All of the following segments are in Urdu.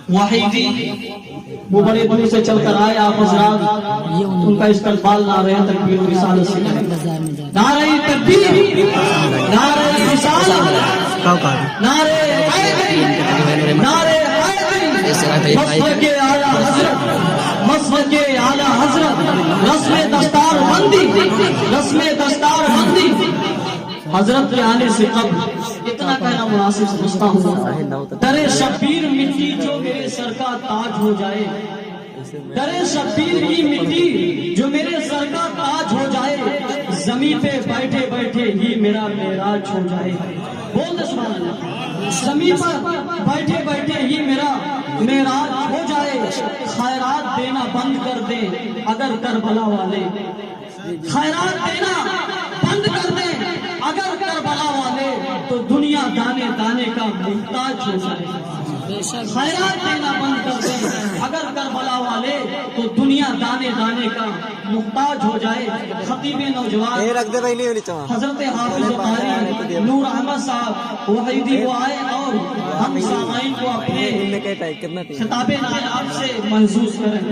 واحدی وہ بڑے دور سے چل کر آئے، آپ حضرات ان کا استقبال نعرہ تکبیر و رسالت سے کریں۔ نعرہ تکبیر، نعرہ رسالت، نعرہ حیدری، نعرہ حیدری، مسلک اعلیٰ حضرت، مسلک اعلیٰ حضرت، رسم دستار بندی، رسم دستار بندی حضرت کے آنے سے قبل اتنا کہنا مناسب سمجھتا ہوں، در شبیر مٹی جو میرے سر کا تاج ہو جائے، در شبیر کی مٹی جو میرے سر کا تاج ہو جائے، زمین پہ بیٹھے بیٹھے ہی میرا معراج ہو جائے۔ بول دے سبحان اللہ۔ زمین پر بیٹھے بیٹھے ہی میرا معراج ہو جائے، خیرات دینا بند کر دیں اگر کربلا والے، خیرات دینا بند کر دیں اگر کربلا والے، تو دنیا دانے دانے کا محتاج ہو جائے۔ خیرات دینا بند کر دیں اگر کربلا والے، تو دنیا دانے دانے کا محتاج ہو جائے۔ خطیب نوجوان حضرت حافظ قاری نور احمد صاحب وحیدی کو آئے اور ہم سامعین کو اپنے خطاب نایاب سے محسوس کریں۔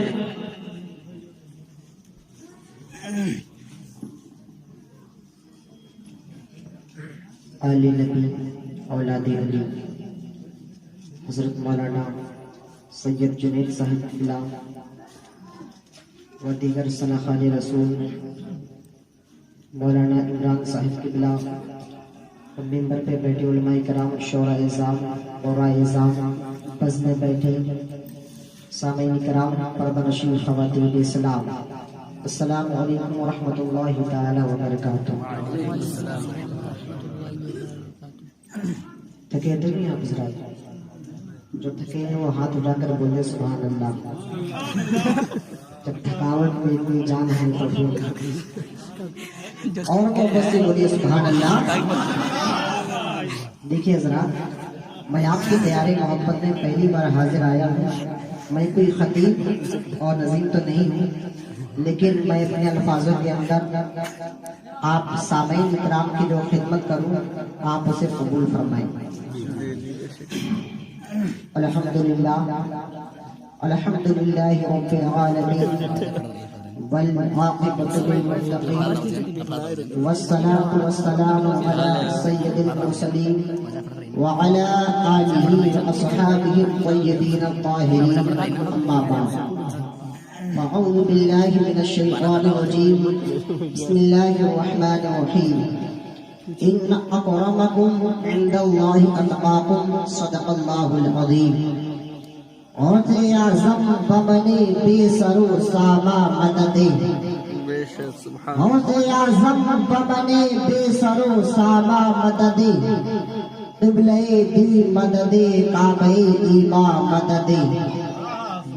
علی نبی اولاد علی حضرت مولانا سید جنید صاحب قبلہ و دیگر سناخان رسول مولانا عمران صاحب قبلہ اور ممبر پہ بیٹھے علماء کرام، شورا اعظام اور اعظام، بز میں بیٹھے سامعین کرام، پردہ نشین خواتین علیہ السلام، السلام علیکم ورحمۃ اللہ تعالی وبرکاتہ۔ تھکے تھے نہیں آپ حضرات؟ جو تھکے ہیں وہ ہاتھ اٹھا کر بولے سبحان اللہ۔ جب تھکاوٹ میں کوئی جان ہے تو پھر اور محبت سے بولیے سبحان اللہ۔ دیکھیے حضرات، میں آپ کی پیارے محبت میں پہلی بار حاضر آیا ہوں۔ میں کوئی خطیب اور نظیم تو نہیں ہوں، لیکن میں اپنے الفاظوں کے اندر آپ سامعین کرام کی جو خدمت کروں آپ اسے قبول فرمائیں۔ الحمدللہ الحمدللہ رب العالمین والعاقبۃ للمتقین والصلاة والسلام علی سید المرسلین وعلى آلہ واصحابہ الطیبین الطاہرین، اما بعد۔ اعوذ باللہ من الشیطان الرجیم، بسم اللہ الرحمن الرحیم، ان اکرمکم عند اللہ اتقاکم، صدق اللہ العظیم۔ غوث اعظم بمنی بے سر و ساما مددے، غوث اعظم بمنی بے سر و ساما مددے، قبلہ دی مددے کعبہ ایما مددے،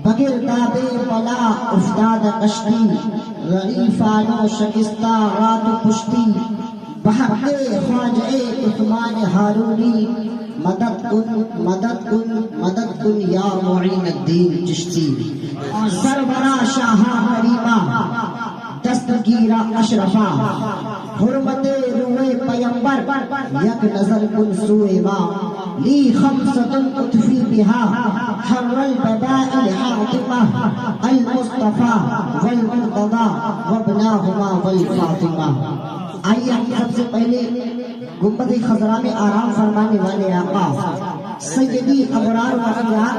بگرداب بلا افتاد کشتی، ضعیفانو شکستہ رات پشتی، بحق خواجہ عثمان ہارونی، مدد کن مدد کن مدد کن یا معین الدین چشتی، سربراہ شاہ کریمہ دستگیرہ اشرفا، حرمت روئے پیمبر یک نظر کن سوئے ماں، لی خمسۃ اطفی بہا حر البدائل حاطمہ، المصطفیٰ والمرتضیٰ وابناہما والفاطمہ۔ آئیے ہم سب سے پہلے گنبد خضرا میں آرام فرمانے والے آقا سیدی ابرار و اخیار،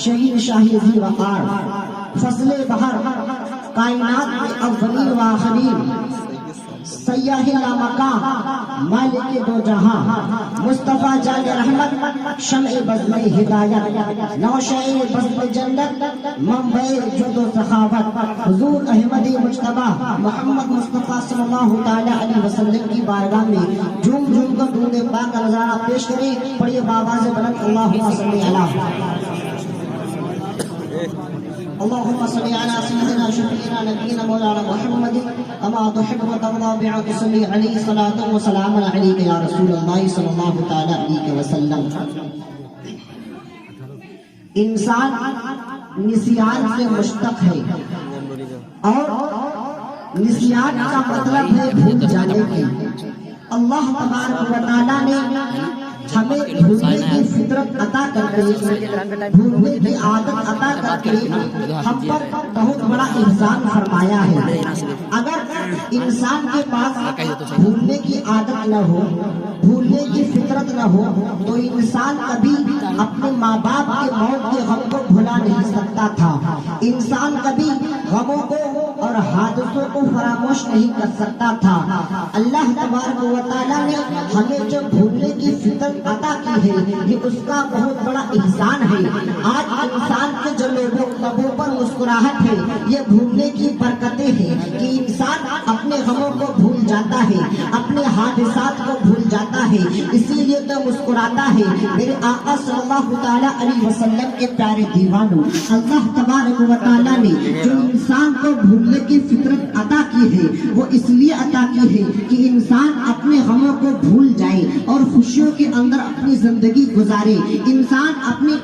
شہید شاہی ذی وقار، فضل بہر کائنات میں اولین و آخرین، سیاہ لامکاں مالک دو جہاں، مصطفیٰ جان رحمت شمع بزم ہدایت، نوشہ بزم جنت منبع جود و سخاوت، حضور احمد مجتبی محمد مصطفیٰ صلی اللہ تعالی علیہ وسلم کی بارگاہ میں جھوم جھوم کر درود پاک کا نظارہ پیش کریں۔ پڑھیے بآواز بلند اللہم صلی علی اللهم صل على سيدنا شفيعنا نبينا مولانا محمد كما تحب وترضى بعد صلي عليه صلاة وسلام عليك يا رسول الله صلى الله تعالى عليه وسلم۔ انسان نسیان سے مشتق ہے اور نسیان کا مطلب ہے بھول جانے کی۔ اللہ تبارک و تعالیٰ نے ہمیں بھولنے کی فطرت عطا کر کے، بھولنے کی عادت عطا کر کے ہم پر بہت بڑا احسان فرمایا ہے۔ اگر انسان کے پاس بھولنے کی عادت نہ ہو، بھولنے کی فطرت نہ ہو، تو انسان کبھی اپنے ماں باپ کے موت کے غم کو بھلا نہیں سکتا تھا، انسان کبھی غموں کو اور حادثوں کو فراموش نہیں کر سکتا تھا۔ اللہ تبارک و تعالیٰ نے ہمیں جو بھولنے کی فطرت عطا کی ہے، یہ اس کا بہت بڑا احسان ہے۔ آج انسان کے جو لبوں پر مسکراہٹ ہے، یہ بھولنے کی برکتیں ہیں کہ انسان اپنے غموں کو بھول جاتا ہے، اپنے حادثات کو بھول جاتا ہے، اسی لیے تو مسکراتا ہے۔ میرے آقا صلی اللہ تعالیٰ علیہ وسلم کے پیارے دیوانوں، اللہ تبارک و تعالیٰ نے جو انسان کو بھولنے کی فطرت عطا کی ہے، وہ اس لیے عطا کی ہے کہ انسان اپنے غموں کو بھول جائے اور خوشیوں کے اندر اپنی زندگی گزارے، انسان اپنی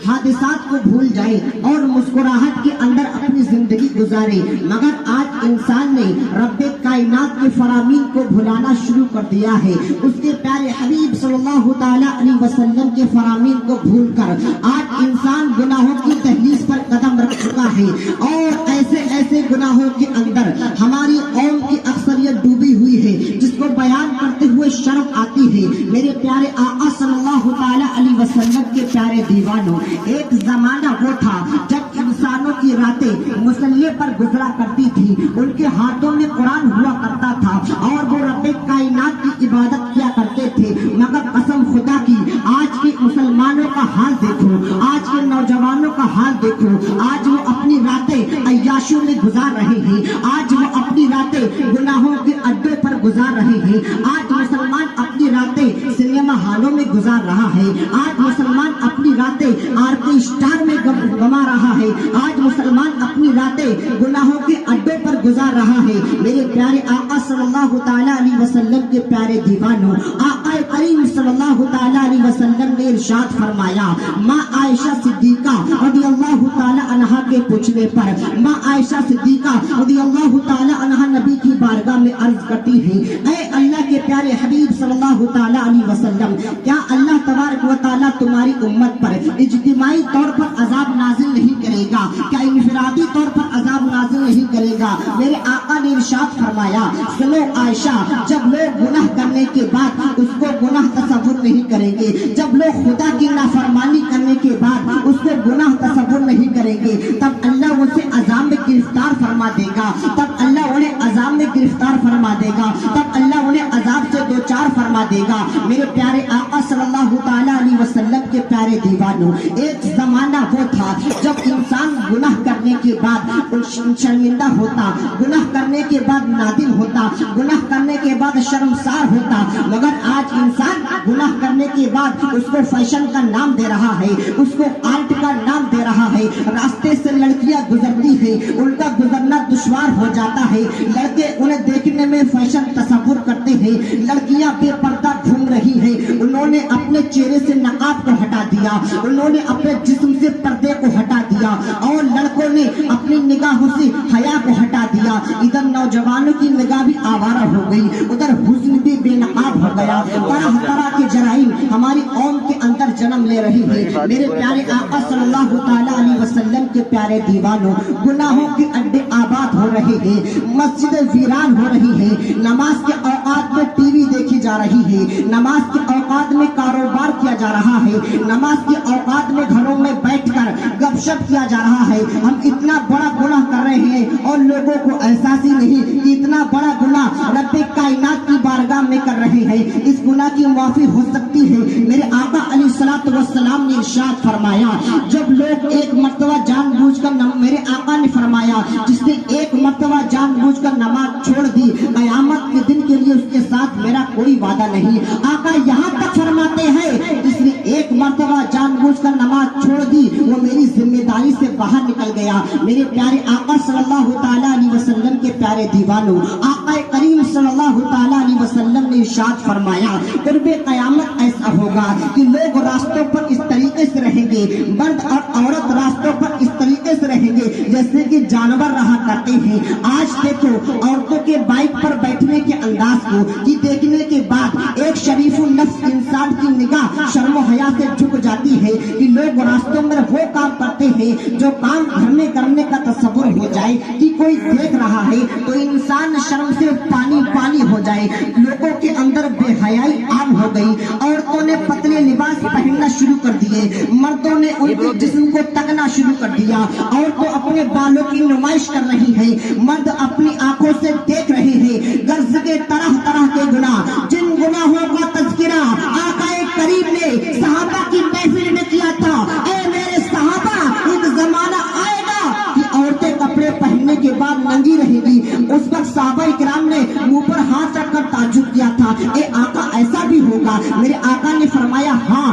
حادثات کو بھول جائے اور مسکراہٹ کے اندر اپنی زندگی گزارے۔ مگر آج انسان نے رب کائنات کے فرامین کو بھلانا شروع کر دیا ہے، اس کے پیارے حبیب صلی اللہ تعالیٰ علیہ وسلم کے فرامین کو بھول کر آج انسان گناہوں کی دہلیز پر قدم رکھ چکا ہے، اور ایسے ایسے گناہوں کے اندر ہماری قوم کی اکثریت ڈوبی ہوئی ہے جس کو بیان کرتے ہوئے شرم آتی ہے۔ میرے پیارے آقا صلی اللہ تعالیٰ علیہ وسلم کے پیارے دیوانوں، ایک زمانہ وہ تھا جب انسانوں کی راتیں مصلی پر گزرا کرتی تھی، ان کے ہاتھوں میں قرآن ہوا کرتا تھا اور وہ رب کائنات کی عبادت کیا کرتے تھے۔ مگر قسم خدا کی آج کے مسلمانوں کا حال دیکھو، آج کے نوجوانوں کا حال دیکھو، آج وہ اپنی راتیں عیاشوں میں گزار رہے ہیں، آج وہ اپنی راتیں گناہوں کے اڈے پر گزار رہے ہیں، آج مسلمان اپنی راتیں سنیما ہالوں میں گزار رہا ہے، آج مسلمان اپنی راتیں آرتی اسٹار میں گما رہا ہے، آج مسلمان اپنی راتیں گناہوں کے اڈے پر گزار رہا ہے۔ میرے پیارے آقا صلی اللہ تعالیٰ علیہ وسلم کے پیارے دیوانوں، آقا کریم صلی اللہ تعالیٰ علیہ وسلم نے ارشاد فرمایا، ماں عائشہ صدیقہ رضی اللہ تعالیٰ عنہا کے پوچھنے پر ماں عائشہ صدیقہ رضی اللہ تعالیٰ عنہا نبی کی بارگاہ میں عرض کرتی ہیں، اے اللہ کے پیارے حبیب صلی اللہ تعالیٰ علیہ وسلم، کیا اللہ تبارک و تعالیٰ تمہاری امت پر اجتماعی طور پر عذاب نازل نہیں کرے گا؟ کیا انفرادی طور پر عذاب نازل نہیں کرے گا؟ میرے آقا نے ارشاد فرمایا، سنو عائشہ، جب لوگ گناہ کرنے کے بعد اس کو گناہ تصور نہیں کریں گے، جب لوگ خدا کی نافرمانی کرنے کے بعد اس کو گناہ تصور نہیں کریں گے، تب اللہ اسے عذاب میں گرفتار فرما دے گا، تب اللہ انہیں عذاب میں گرفتار فرما دے گا، تب اللہ انہیں عذاب سے دوچار فرما دے گا۔ میرے پیارے آقا صلی اللہ تعالیٰ علیہ وسلم کے پیارے دیوانوں، ایک زمانہ وہ تھا جب انسان گناہ کرنے کے بعد شرمندہ ہوتا، گناہ کرنے کے بعد نادم ہوتا، گناہ کرنے کے بعد شرمسار ہوتا، مگر آج انسان گناہ کرنے کے بعد اس کو فیشن کا نام دے رہا ہے، اس کو آرٹ کا نام دے رہا ہے، راستے سے لڑکیاں گزرتی ہیں، ان کا گزرنا دشوار ہو جاتا ہے، لڑکے انہیں دیکھنے میں فیشن تصور کرتے ہیں، لڑکیاں بے پردہ گھوم رہی ہیں، انہوں نے اپنے چہرے سے نقاب کو ہٹا دیا، انہوں نے اپنے جسم سے پردے کو ہٹا دیا، اور لڑکوں نے اپنی نگاہوں سے حیا کو ہٹا دیا۔ ادھر نوجوانوں کی نگاہ بھی آوارہ ہو گئی، ادھر حسن بھی بے نقاب ہو گیا، طرح طرح کے جرائم ہماری قوم کے اندر جنم لے رہی ہے۔ میرے پیارے آقا صلی اللہ تعالیٰ علیہ وسلم کے پیارے دیوانوں، گناہوں کے اڈے آباد ہو رہے ہیں، مسجدیں ویران ہو رہی ہیں، نماز کے اوقات میں ٹی وی دیکھی جا رہی ہے، نماز کے اوقات میں کاروبار کیا جا رہا ہے، نماز کے اوقات میں گھروں میں بیٹھ کر گپ شپ کیا جا رہا ہے۔ ہم اتنا بڑا گناہ کر رہے ہیں اور لوگوں کو احساس ہی نہیں کہ اتنا بڑا گناہ رب کائنات کی بارگاہ میں کر رہے ہیں، اس گناہ کی معافی ہو سکتی ہے۔ میرے آقا علیہ الصلوۃ والسلام نے ارشاد فرمایا، جب لوگ ایک مرتبہ جان بوجھ کر میرے آقا نے فرمایا، جس نے ایک مرتبہ جان بوجھ کر نماز چھوڑ دی، قیامت کے دن کے لیے اس کے ساتھ میرا کوئی وعدہ نہیں۔ آقا یہاں تک فرماتے ہیں، جس نے ایک مرتبہ جان بوجھ کر نماز چھوڑ دی، وہ میری ذمہ داری سے باہر نکل گیا۔ میرے پیارے آقا صلی اللہ تعالیٰ علیہ وسلم کے پیارے دیوانوں، آقا کریم صلی اللہ تعالیٰ علیہ وسلم نے ارشاد فرمایا قرب قیامت ایسا ہوگا کہ لوگ راستوں پر اس طریقے سے رہیں گے، مرد اور عورت راستوں پر اس طریقے سے رہیں گے جیسے کہ جانور رہا کرتے ہیں۔ آج دیکھو عورتوں کے بائک پر بیٹھنے کے انداز کو کہ دیکھنے کے بعد ایک شریف النفس انسان کی نگاہ شرم و حیا سے جھک جاتی ہے کہ لوگ راستوں میں وہ کام کرتے ہیں جو کام گھر میں کرنے کا تصور ہو جائے کہ کوئی دیکھ رہا ہے تو انسان شرم سے پانی پانی ہو جائے۔ لوگوں کے اندر بے حیائی عام ہو گئی، عورتوں نے پتلے لباس پہننا شروع کر دیے، مردوں نے ان کے جسم کو تکنا شروع کر دیا، عورتیں اپنے بالوں کی نمائش کر رہی ہیں، مرد اپنی آنکھوں سے دیکھ رہے ہیں۔ غرض کے طرح طرح کے گناہ، جن گناہوں کا تذکرہ آقا کریم نے صحابہ کی محفل میں کیا تھا۔ اے میرے صحابہ، ایک زمانہ آئے گا کہ عورتیں کپڑے پہننے کے بعد ننگی رہیں گی۔ اس وقت صحابہ کرام نے منہ پر ہاتھ رکھ کر تعجب کیا تھا، اے آقا ایسا بھی ہوگا؟ میرے آقا نے فرمایا ہاں۔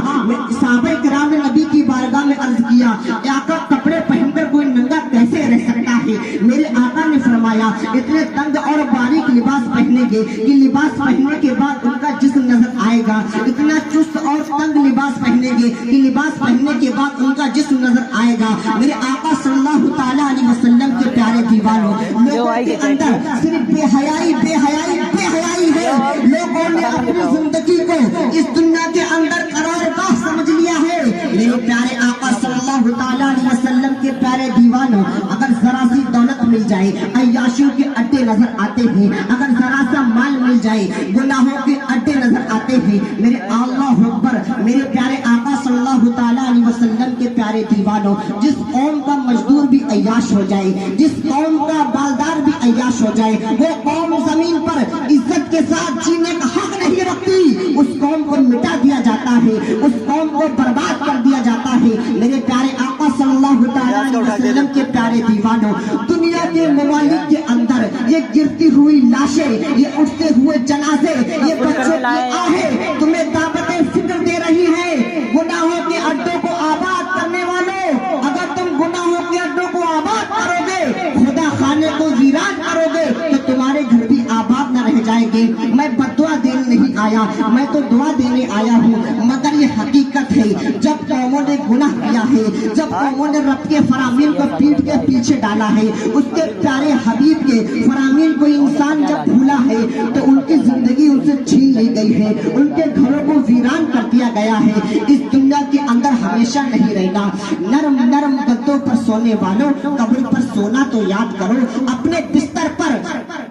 صحابہ کرام نے نبی کی بارگاہ میں عرض کیا، اے آقا کپڑے پہن کر کوئی ننگا کیسے رہ سکتا ہے؟ میرے آقا نے فرمایا اتنے تنگ اور باریک لباس پہنیں گے کہ لباس پہننے کے بعد ان کا جسم نظر آئے گا، اتنا چست اور تنگ لباس پہنیں گے کہ لباس پہننے کے بعد ان کا جسم نظر آئے گا۔ میرے آقا صلی اللہ تعالیٰ علیہ وسلم کے پیارے دیوانوں، لوگوں کے اندر صرف بے حیائی بے حیائی بے حیائی ہے۔ لوگوں نے اپنی زندگی کو اس دنیا کے اندر قرارگاہ سمجھ لیا ہے۔ میرے پیارے آقا صلی اللہ تعالیٰ علیہ وسلم کے پیارے دیوانوں، اگر ذرا سی دولت مل جائے عیاشیوں کے اڈے نظر آتے ہیں، اگر ذرا سا مال مل جائے گناہوں کے اڈے نظر آتے ہیں۔ میرے اللہ اکبر، میرے پیارے آقا صلی اللہ تعالیٰ علیہ وسلم کے پیارے دیوانوں، جس قوم کا مزدور بھی عیاش ہو جائے، جس قوم کا بالدار بھی عیاش ہو جائے، وہ قوم زمین پر عزت کے ساتھ جینے کا حق نہیں رکھتی۔ اس قوم کو مٹا دیا جاتا ہے، اس قوم کو برباد کر دیا جاتا ہے۔ میرے پیارے آقا صلی اللہ تعالیٰ علیہ وسلم کے پیارے دیوانوں، دنیا کے ممالک کے اندر یہ گرتی ہوئی لاشیں، یہ اٹھتے ہوئے جنازے، یہ بچوں کی آہیں تمہیں دعوت فکر دے رہی ہے۔ گناہوں کے اڈوں کو آباد کرنے والوں، اگر تم گناہوں کے اڈوں کو آباد کرو گے، خدا خانے کو ویران کرو گے، تو تمہارے گھر بھی آباد نہ رہ جائیں گے۔ میں بدعا دینے نہیں آیا، میں تو دعا دینے آیا ہوں، مگر یہ حقیقت ہے جب قوموں نے گناہ کیا ہے، جب قوموں نے رب کے فرامین کو پیٹ کے پیچھے ڈالا ہے، اس کے پیارے حبیب کے فرامین کو انسان جب بھولا ہے تو ان کی زندگی ان سے چھین لی گئی ہے، ان کے گھروں کو ویران کر دیا گیا ہے۔ اس دنیا کے اندر ہمیشہ نہیں رہنا۔ نرم نرم گدوں پر سونے والوں، قبر پر سونا تو یاد کرو۔ اپنے بستر پر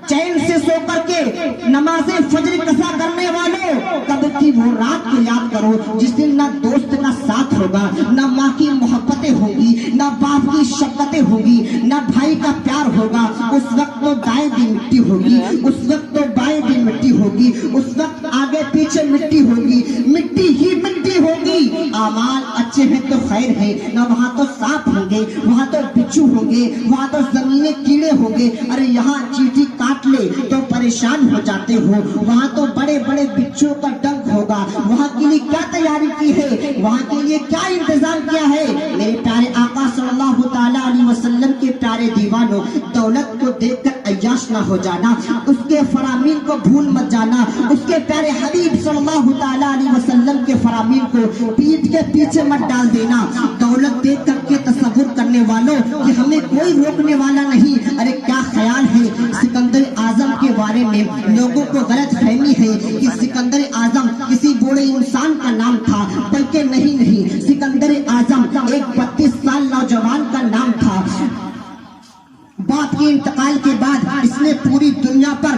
چین سے سو کر کے نماز فجر قضا کرنے والوں، قبر کی وہ رات کو یاد کرو جس دن نہ دوست کا ساتھ ہوگا، نہ ماں کی محبتیں ہوں گی، نہ باپ کی شفقتیں ہوں گی، نہ بھائی کا پیار ہوگا۔ اس وقت تو دائیں بھی مٹی ہوگی، اس وقت تو بائیں بھی مٹی ہوگی، اس وقت آگے پیچھے مٹی ہوگی، مٹی ہی مٹی ہوگی۔ اعمال اچھے ہیں تو خیر ہے، نہ وہاں تو سانپ ہوں گے، وہاں تو بچھو ہوں گے، وہاں تو زمینیں کیڑے ہوں گے۔ ارے یہاں چیٹی کاٹ لے تو پریشان ہو جاتے ہو، وہاں تو بڑے بڑے بچھو کا ڈنک ہوگا۔ وہاں کے لیے کیا تیاری کی ہے، وہاں کے لیے کیا انتظام کیا ہے؟ میرے پیارے آقا صلی اللہ تعالیٰ علیہ وسلم کے پیارے دیوانوں، دولت کو دیکھ کر عیاش نہ ہو جانا، اس کے فرامین کو بھول مت جانا، اس کے پیارے حبیب صلی اللہ تعالیٰ علیہ وسلم کے فرامین کو پیٹ کے پیچھے مت ڈال دینا۔ دولت دیکھ کر کے تصور کرنے والوں کہ ہمیں کوئی روکنے والا نہیں۔ ارے کیا خیال ہے سکندر اعظم کے بارے میں؟ لوگوں کو غلط فہمی ہے کہ سکندر اعظم کسی بوڑھے انسان کا نام تھا، بلکہ نہیں، سکندر اعظم ایک 32 سال نوجوان کا نام تھا۔ باپ کے انتقال کے بعد اس نے پوری دنیا پر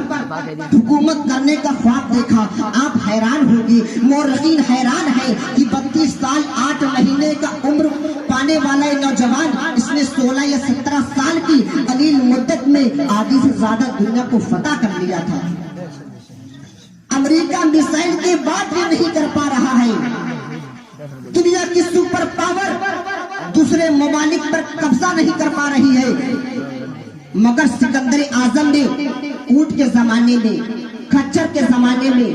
حکومت کرنے کا خواب دیکھا۔ آپ حیران ہوں گے، مورخین حیران ہے کہ 32 سال 8 مہینے کا عمر پانے والا نوجوان، اس نے 16 یا 17 سال کی قلیل مدت میں آدھی سے زیادہ دنیا کو فتح کر لیا تھا۔ امریکہ میزائل کے بعد بھی نہیں کر پا رہا ہے۔ دنیا کی سپر پاور دوسرے ممالک پر قبضہ نہیں کر پا رہی ہے، مگر سکندر اعظم نے اونٹ کے زمانے میں، کھچر کے زمانے میں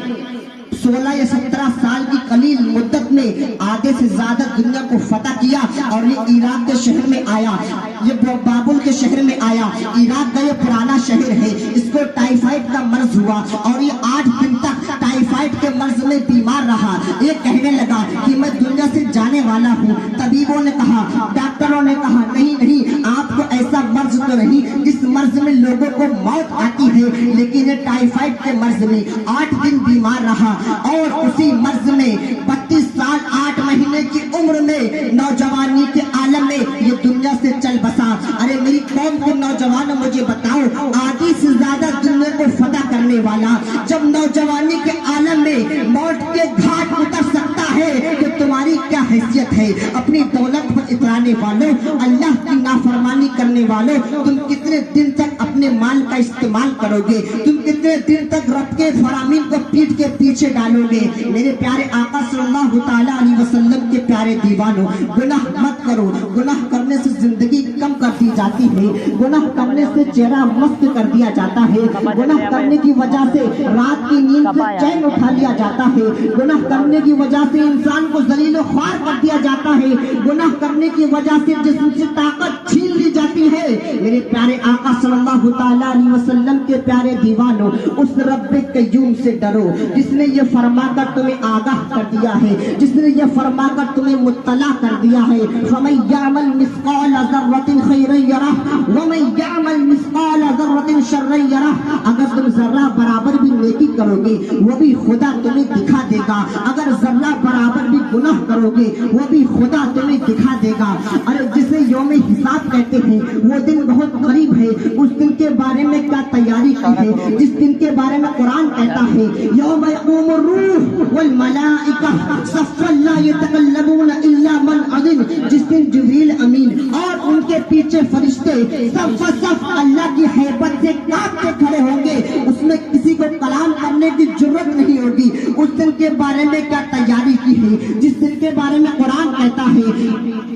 16 یا 17 سال کی قلیل مدت میں آدھے سے زیادہ دنیا کو فتح کیا، اور یہ عراق کے شہر میں آیا، یہ بابل کے شہر میں آیا۔ عراق کا یہ پرانا شہر ہے، اس کو ٹائیفائڈ کا مرض ہوا اور یہ 8 دن تک ٹائیفائڈ کے مرض میں بیمار رہا. یہ کہنے لگا کہ میں دنیا سے جانے والا ہوں. طبیبوں نے کہا, ڈاکٹروں نے کہا, نہیں آپ کو ایسا مرض تو نہیں جس مرض میں لوگوں کو موت آتی ہے, لیکن یہ ٹائیفائڈ کے مرض میں 8 دن بیمار رہا اور اسی مرض میں 32 سال 8 مہینے کی عمر میں نوجوانی کے عالم میں یہ دنیا سے چل بسا. ارے میری قوم کے نوجوانوں مجھے بتاؤ, آدھی سے زیادہ دنیا کو فتح کرنے والا جب نوجوانی کے عالم میں موت کے گھاٹ اتر سکتا ہے تو تمہاری کیا حیثیت ہے؟ اپنی دولت پر اترانے والوں, اللہ کی نافرمانی کرنے والوں, تم کتنے دن تک اپنے مال کا استعمال کرو گے؟ تم کتنے دن تک رب کے فرامین کو پیٹ کے پیچھے ڈالو گے؟ میرے پیارے آقا صلی اللہ تعالیٰ علیہ وسلم کے پیارے دیوانوں, گناہ مت کرو. گناہ کرنے سے زندگی کم کر دی جاتی ہے, گناہ کرنے سے چہرہ مست کر دیا جاتا ہے, گناہ کرنے کی وجہ سے رات کی نیند سے چین اٹھا لیا جاتا ہے, گناہ کرنے کی وجہ سے انسان کو ذلیل و خوار کر دیا جاتا ہے, گناہ کرنے کی وجہ سے جسم سے طاقت چھین لی جاتی ہے. میرے پیارے آقا صلی اللہ تعالیٰ علیہ وسلم کے پیارے دیوانوں, اس رب قیوم سے ڈرو جس نے یہ فرما کر تمہیں آگاہ کر دیا ہے, جس نے یہ فرما کر تمہیں مطلع کر دیا ہے. فَمَن يَعْمَلْ مِثْقَالَ ذَرَّةٍ خَيْرًا يَرَهُ وَمَن يَعْمَلْ مِثْقَالَ ذَرَّةٍ شَرًّا يَرَهُ. اگر تم ذرہ برابر بھی نیکی کرو گے وہ بھی خدا تمہیں دکھا دے گا, اگر ذرہ برابر بھی گناہ کرو گے وہ بھی خدا تمہیں دکھا دے گا. ارے جسے یوم حساب کہتے ہیں وہ دن بہت قریب ہے. اس دن کے بارے میں کیا تیاری کی ہے؟ جس دن کے بارے میں قرآن کہتا ہے یوم یقوم الروح والملائکہ صفا لا یتکلمون الا من اذن. جس دن جبریل امین اور ان کے پیچھے فرشتے صف صف اللہ کی ہیبت سے کانپ کے کھڑے ہوں گے, اس میں کسی کو کلام کرنے کی ضرورت نہیں ہوگی. اس دن کے بارے میں کیا تیاری کی ہے؟ جس دن کے بارے میں قرآن کہتا ہے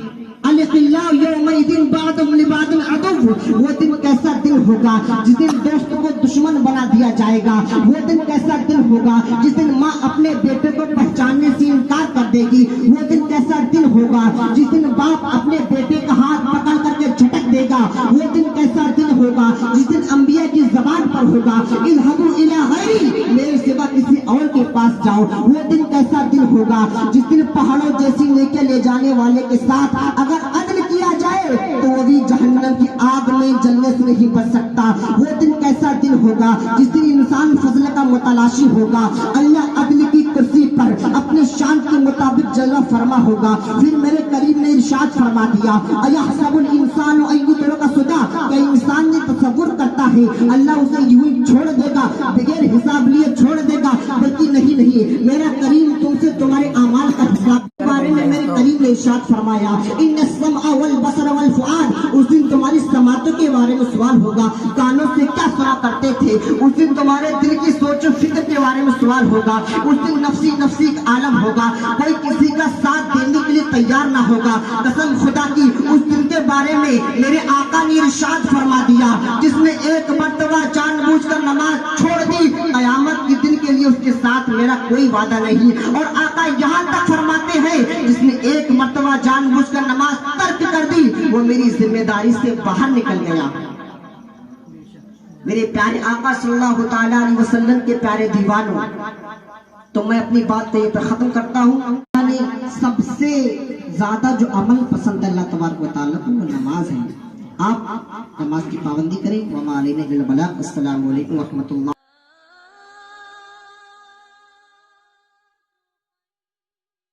الخلاء یومئذ بعضهم لبعض عدو. وہ دن کیسا دن ہوگا جس دن دوست کو دشمن بنا دیا جائے گا. وہ دن کیسا دن ہوگا جس دن ماں اپنے بیٹے کو پہچاننے سے انکار کر دے گی. وہ دن کیسا دن ہوگا جس دن باپ اپنے بیٹے کا ہاتھ پکڑ کر کے جھٹک دے گا. وہ دن کیسا دن ہوگا جس دن انبیاء کی زبان پر ہوگا اذهبوا الی غیری, میرے سوا کسی اور کے پاس جاؤ. وہ دن کیسا دن ہوگا جس دن پہاڑوں جیسی نیکیاں لے جانے والے کے ساتھ اگر عدل کیا جائے تو وہ بھی جہنم کی آگ میں جلنے سے نہیں بچ سکتا. وہ دن کیسا دن ہوگا جس دن انسان فضل کا متلاشی ہوگا, اللہ عدل کی کرسی پر اپنے شان کے مطابق جلوہ فرما ہوگا. پھر میرے کریم نے ارشاد فرما دیا ایحسب الانسان ان یترک سدى, کہ انسان نے تصور کرتا ہے اللہ اسے یوں ہی چھوڑ دے گا, بغیر حساب لیے چھوڑ دے گا, بلکہ نہیں, میرا کریم تم سے تمہارے اعمال کا حساب کے بارے میں میرے کریم نے ارشاد فرمایا ان السمع والبصر والفؤاد. اس دن تمہاری سماعتوں کے بارے میں سوال ہوگا, کانوں سے کیا سنا کرتے تھے. اس دن تمہارے دل کی سوچ و فکر کے بارے میں سوال ہوگا. اس دن نفسی نفسی کا عالم ہوگا, کوئی کسی کا ساتھ دینے کے لیے تیار نہ ہوگا. قسم خدا کی اس دن کے بارے میں میرے آقا نے ارشاد فرما دیا جس نے ایک مرتبہ جان بوجھ کر نماز چھوڑ دی, قیامت کے دن کے لیے اس کے ساتھ میرا کوئی وعدہ نہیں. اور آقا یہاں تک فرماتے ہیں جس نے ایک مرتبہ جان بوجھ کر نماز ترک کر دی وہ میری ذمہ داری سے باہر نکل گیا. میرے پیارے آقا صلی اللہ تعالیٰ علیہ وسلم کے پیارے دیوانوں, تو میں اپنی بات یہیں پر ختم کرتا ہوں. سب سے زیادہ جو عمل پسند اللہ تبارک و تعالیٰ کو وہ نماز ہے. آپ نماز کی پابندی کریں. وما علینا الا البلاغ. السلام علیکم ورحمۃ اللہ.